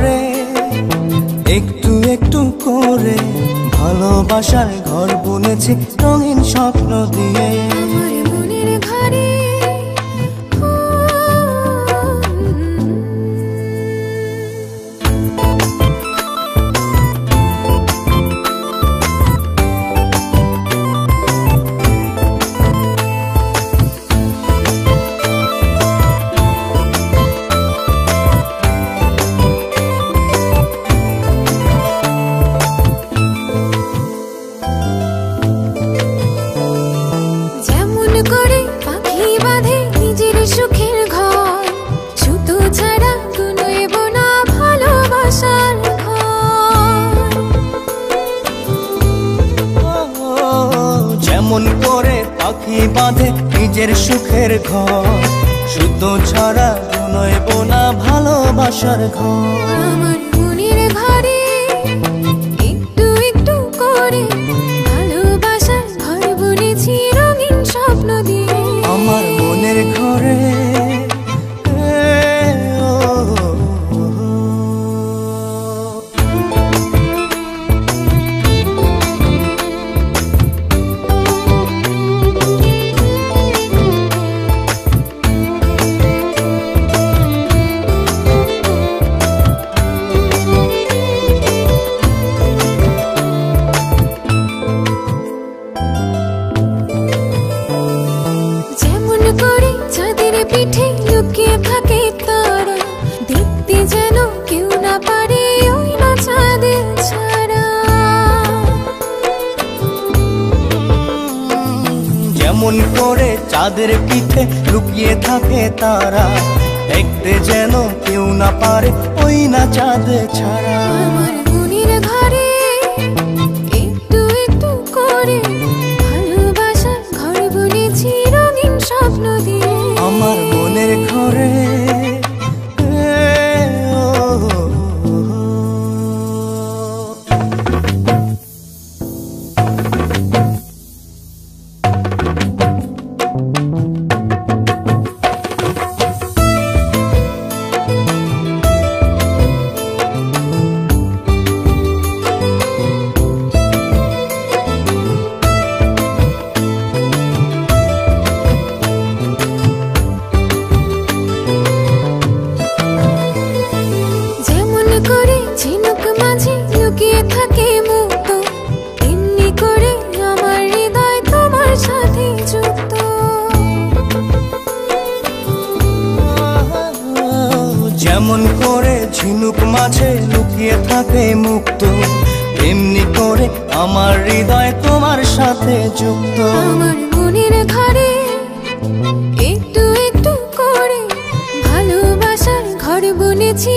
ঘরে একটু একটু করে ভালোবাসার ঘর বুনেছি রঙিন স্বপ্ন দিয়ে। আমার মনের ঘরে যেমন করে পাখি বাঁধে নিজের সুখের ঘর, শুধু ছাড়া নইব না ভালোবাসার ঘর। আমার মনের ঘরে একটু একটু করে ভালোবাসার ঘর বুনেছি রঙিন স্বপ্ন দিয়ে। আমার মনের ঘরে পিঠে লুকিয়ে থাকে তারা, দেখতে যেন কেউ না পারে ওই না চাঁদের ছাড়া। যেমন করে চাঁদের পিঠে লুকিয়ে থাকে তারা, দেখতে যেন কেউ না পারে ওই না চাঁদ ছাড়া। আমার মনের ঘরে একটু একটু করে ভালোবাসার ঘর বুনেছি রঙিন স্বপ্ন দিয়ে। আমার মনের ঘরে ঝিনুক মাঝে লুকিয়ে থাকে মুক্ত, এমনি করে আমার হৃদয় তোমার সাথে যুক্ত। যেমন করে ঝিনুক মাঝে লুকিয়ে থাকে মুক্ত, এমনি করে আমার হৃদয় তোমার সাথে যুক্ত। আমার মনের ঘরে একটু একটু করে ভালোবাসার ঘর বুনেছি।